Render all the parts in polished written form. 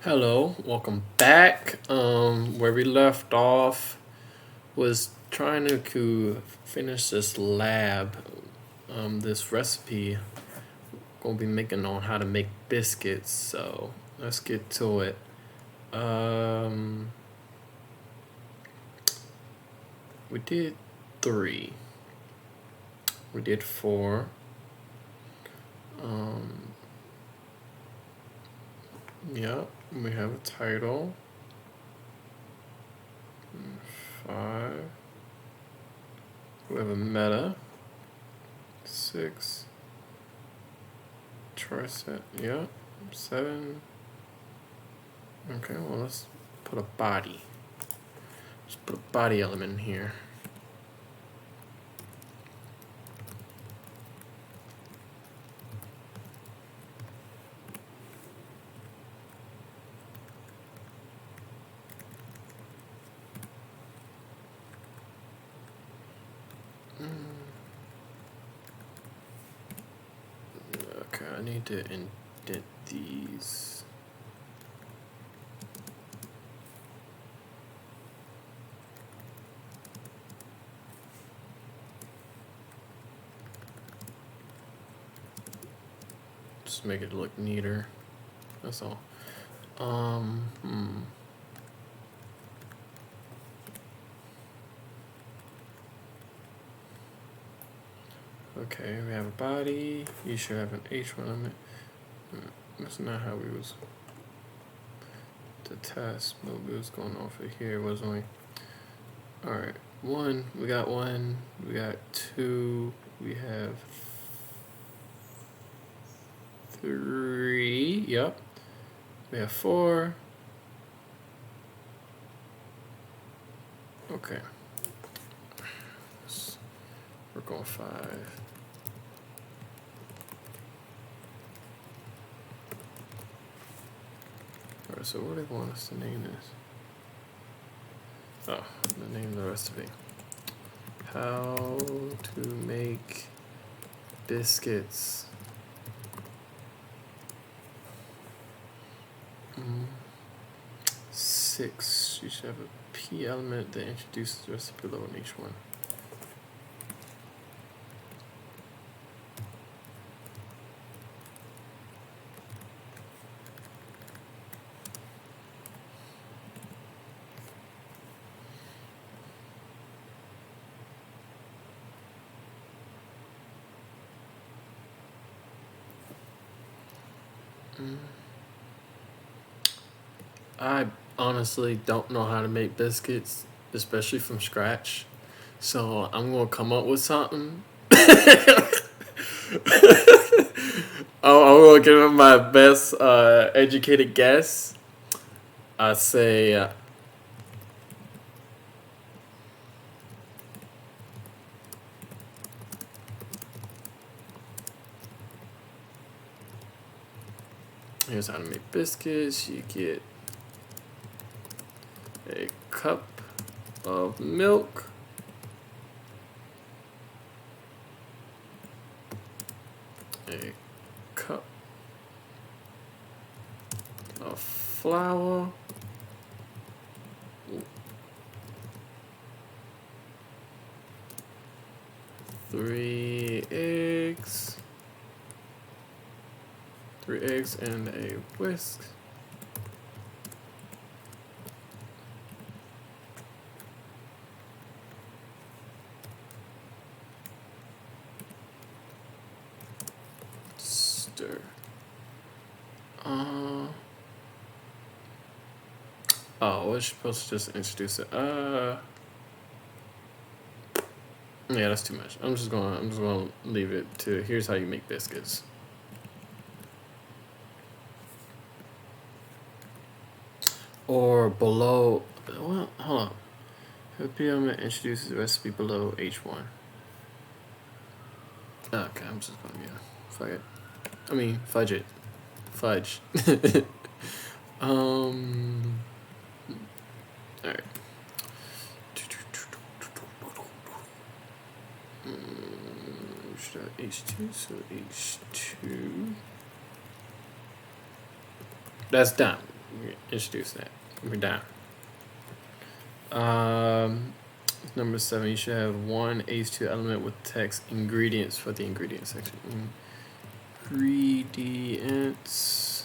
Hello, welcome back. Where we left off was trying to finish this lab, this recipe. Gonna be making on how to make biscuits. So let's get to it. Um, we did 3. We did 4. Um, yeah, we have a title. 5. We have a meta. 6. Tricep. Yeah. 7. Okay, well, let's put a body. Let's put a body element in here. Okay, I need to indent these. Just make it look neater. That's all. Okay, we have a body. You should have an H1 element. That's not how we was. The task mode we was going off of here was only. All right, 1. We got 1. We got 2. We have 3. Yep. We have 4. Okay. We're going 5. Alright, so what do they want us to name this? Oh, the name of the recipe. How to make biscuits. 6. You should have a P element that introduces the recipe below in each one. I honestly don't know how to make biscuits, especially from scratch. So I'm gonna come up with something. I'm gonna give it my best educated guess. I say here's how to make biscuits. You get a cup of milk, a cup of flour, 3 eggs, 3 eggs and a whisk. Stir. Oh, we're supposed to just introduce it. Yeah, that's too much. I'm just gonna leave it to here's how you make biscuits. Or below. Well, hold on. I'm gonna introduce the recipe below H1. Okay, I'm just gonna fuck it. I mean, fudge it. Fudge. Alright. Should have H2, so H2. That's done. introduce that. We're down. Number 7, you should have one H2 element with text ingredients for the ingredients section. Ingredients.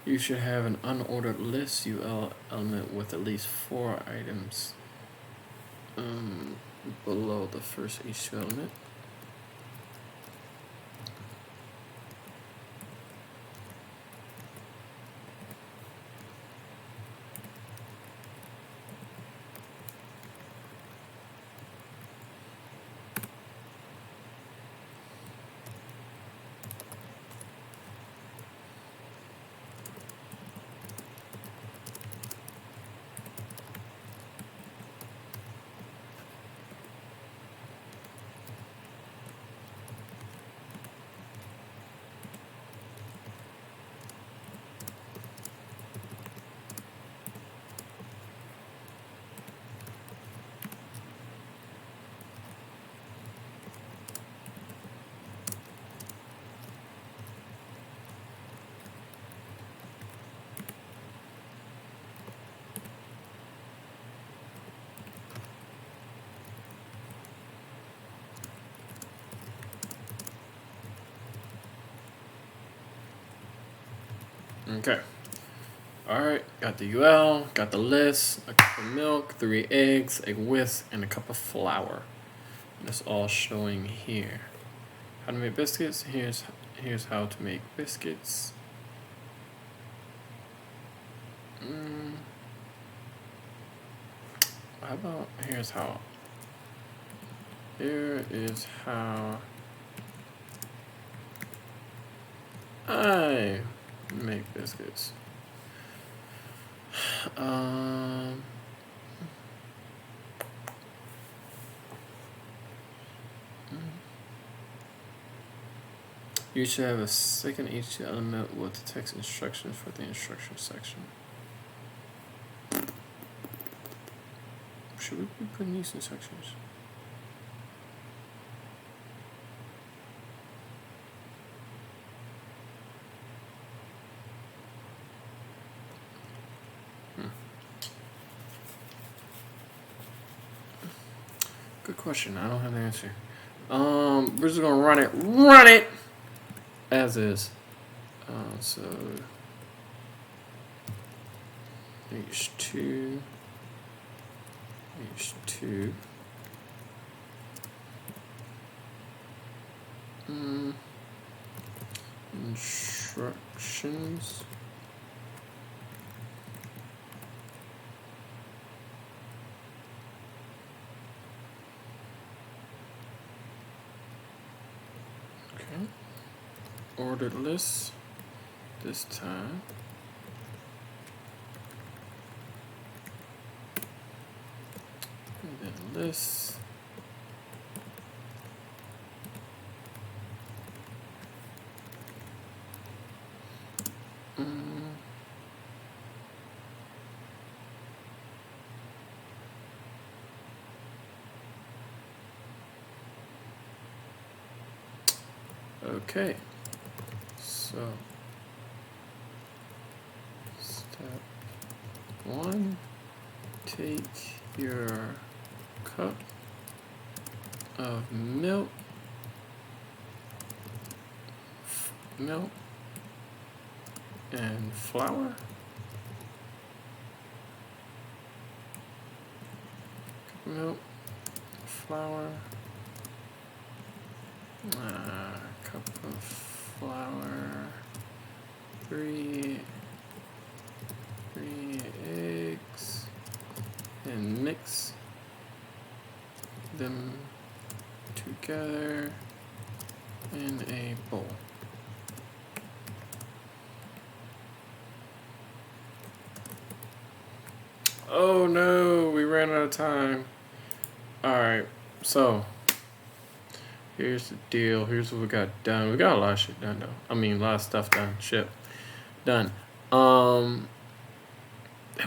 You should have an unordered list UL element with at least 4 items below the first H2 element. Okay. Alright, got the UL, got the list, a cup of milk, 3 eggs, a whisk, and a cup of flour. And it's all showing here. How to make biscuits? Here's how to make biscuits. How about here's how? Here is how I make biscuits. You should have a second H2 element with the text instructions for the instruction section. Should we be putting these in sections? Good question. I don't have the answer. We're just gonna run it as is. So H2. Instructions. Okay. Ordered list this time. And then list. Okay, so step 1, take your cup of milk, and flour. Milk, flour, cup of flour, 3 eggs, and mix them together in a bowl. Oh no, we ran out of time. Alright, so here's the deal. Here's what we got done. We got a lot of shit done though. I mean, a lot of stuff done. Shit done. And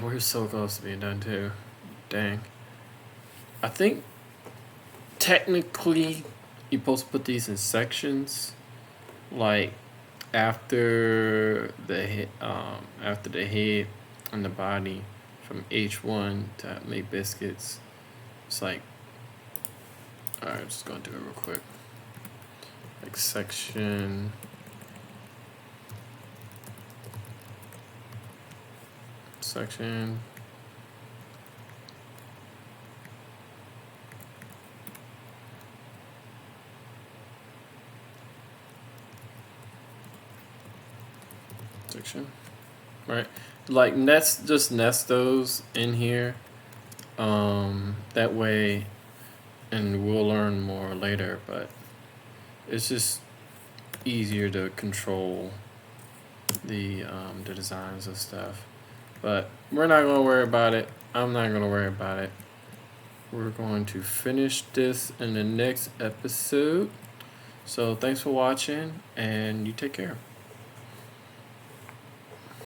we're so close to being done too. Dang. I think technically you're supposed to put these in sections, like after the head and the body, from H1 to make biscuits. It's like, all right, I'm just gonna do it real quick. Like section, section. Section, right? Like just nest those in here. That way, and we'll learn more later, but it's just easier to control the designs of stuff. But we're not gonna worry about it. I'm not gonna worry about it. We're going to finish this in the next episode. So thanks for watching, and you take care.